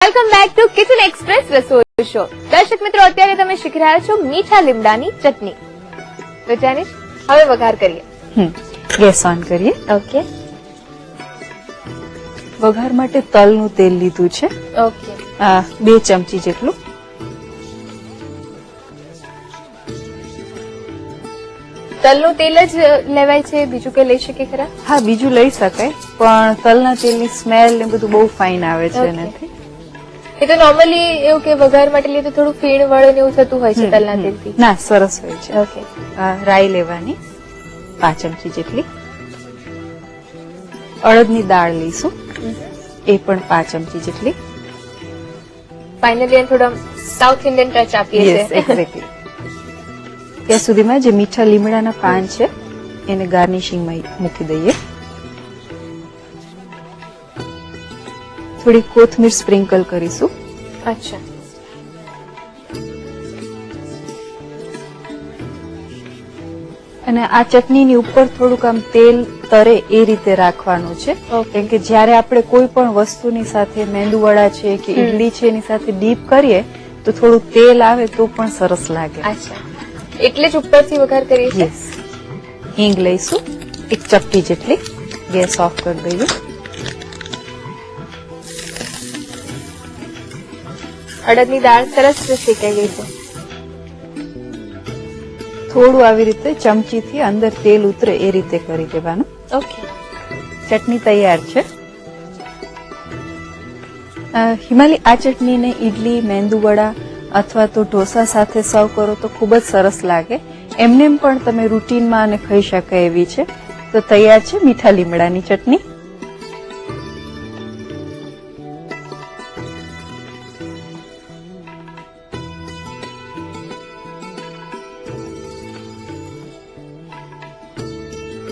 Welcome back to kitchen express રસોઈ show. દર્શક મિત્રો, અત્યારે તમે શીખી રહ્યા છો મીઠા લીમડાની ચટણી. તો જાનીશ, હવે વઘાર કરીએ. ગેસ ઓન કરીએ. ઓકે વઘાર માટે તલનું તેલ લીધું છે. ઓકે 2 ચમચી જેટલું. તલનું તેલ જ લેવાય છે, બીજું કઈ લઈ શકીએ ખરા? હા, બીજું લઈ શકાય, પણ તલના તેલની સ્મેલ ને બધું બહુ ફાઇન આવે છે એનાથી. એ તો નોર્મલી એવું કે વઘાર માટે લઈએ તો થોડું ફીણ વળે ને એવું થતું હોય છે તલના તેલથી. ના, સરસ હોય છે. ઓકે રાઈ લેવાની 5 ચમચી જેટલી. અડદની દાળ લઈશું, એ પણ 5 ચમચી જેટલી. ફાઇનલી થોડા સાઉથ ઇન્ડિયન ટચ આપીએ યસ, છીએ. એક્ઝેક્ટલી. ત્યાં સુધીમાં જે મીઠા લીમડાના પાન છે એને ગાર્નિશિંગમાં મૂકી દઈએ. થોડી કોથમીર સ્પ્રિંકલ કરીશું. અચ્છા, અને આ ચટણીની ઉપર થોડુંક આમ તેલ તરે એ રીતે રાખવાનું છે, કેમ કે જ્યારે આપણે કોઈ પણ વસ્તુની સાથે મેંદુવડા છે કે ઈડલી છે એની સાથે ડીપ કરીએ તો થોડું તેલ આવે તો પણ સરસ લાગે. અચ્છા, એટલે જ ઉપરથી વઘાર કરીએ છીએ. યસ. હિંગ લઈશું 1 ચપટી જેટલી. ગેસ ઓફ કરી દઈએ. અડદની દાળ સરસ શેકાઈ ગઈ છે. થોડું આવી રીતે ચમચીથી અંદર તેલ ઉતરે એ રીતે કરી દેવાનું. ઓકે, ચટણી તૈયાર છે. હિમાલી, આ ચટણીને ઈડલી, મેંદુવડા અથવા તો ઢોસા સાથે સર્વ કરો તો ખૂબ જ સરસ લાગે. એમનેમ પણ તમે રૂટીનમાં અને ખાઈ શકાય એવી છે. તો તૈયાર છે મીઠા લીમડાની ચટણી.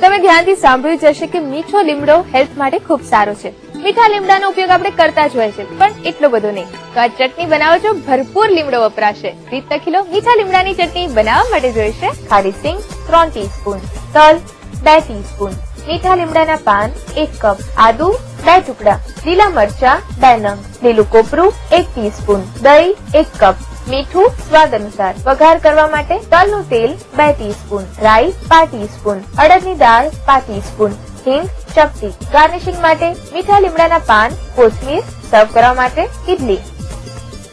તમે ધ્યાનથી સાંભળ્યું જ હશે કે મીઠો લીમડો હેલ્થ માટે ખૂબ સારો છે. મીઠા લીમડાનો ઉપયોગ આપણે કરતા જ હોય છે, પણ એટલો બધો નહીં. તો આ ચટણી બનાવો છો ભરપૂર લીમડો વપરાશે. રીત લખી લો. મીઠા લીમડાની ચટણી બનાવવા માટે જોઈશે ખારી સિંગ 3 ટીસ્પૂન, તલ 2 ટીસ્પૂન, મીઠા લીમડાના પાન 1 કપ, આદુ 2 ટુકડા, લીલા મરચા 2 નંગ, લીલું કોપરું 1 ટીસ્પૂન, દહીં 1 કપ, મીઠું સ્વાદ અનુસાર. વઘાર કરવા માટે તલનું તેલ 2 ટીસ્પૂન, રાઈ 5 ટીસ્પૂન, અડદની દાળ 5 ટીસ્પૂન, હિંગ ચપટી. ગાર્નિશિંગ માટે મીઠા લીમડાના પાન, કોથમીર. સર્વ કરવા માટે ઈડલી.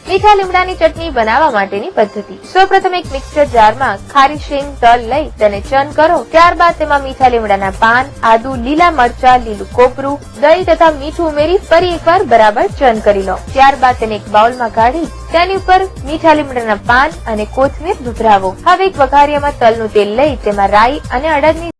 મીઠા લીમડાની ચટણી બનાવવા માટેની પદ્ધતિ. સૌપ્રથમ એક મિક્સર જારમાં ખારી શીંગ, તલ લઈ તેને ચર્ન કરો. ત્યારબાદ તેમાં મીઠા લીમડાના પાન, આદુ, લીલા મરચા, લીલું કોપરું, દહીં તથા મીઠું ઉમેરી ફરી એકવાર બરાબર ચર્ન કરી લો. ત્યારબાદ તેને એક બાઉલમાં કાઢી તેની ઉપર મીઠા લીમડાના પાન અને કોથમીર ભભરાવો. હવે એક વઘારિયામાં તલનું તેલ લઈ તેમાં રાઈ અને અડદની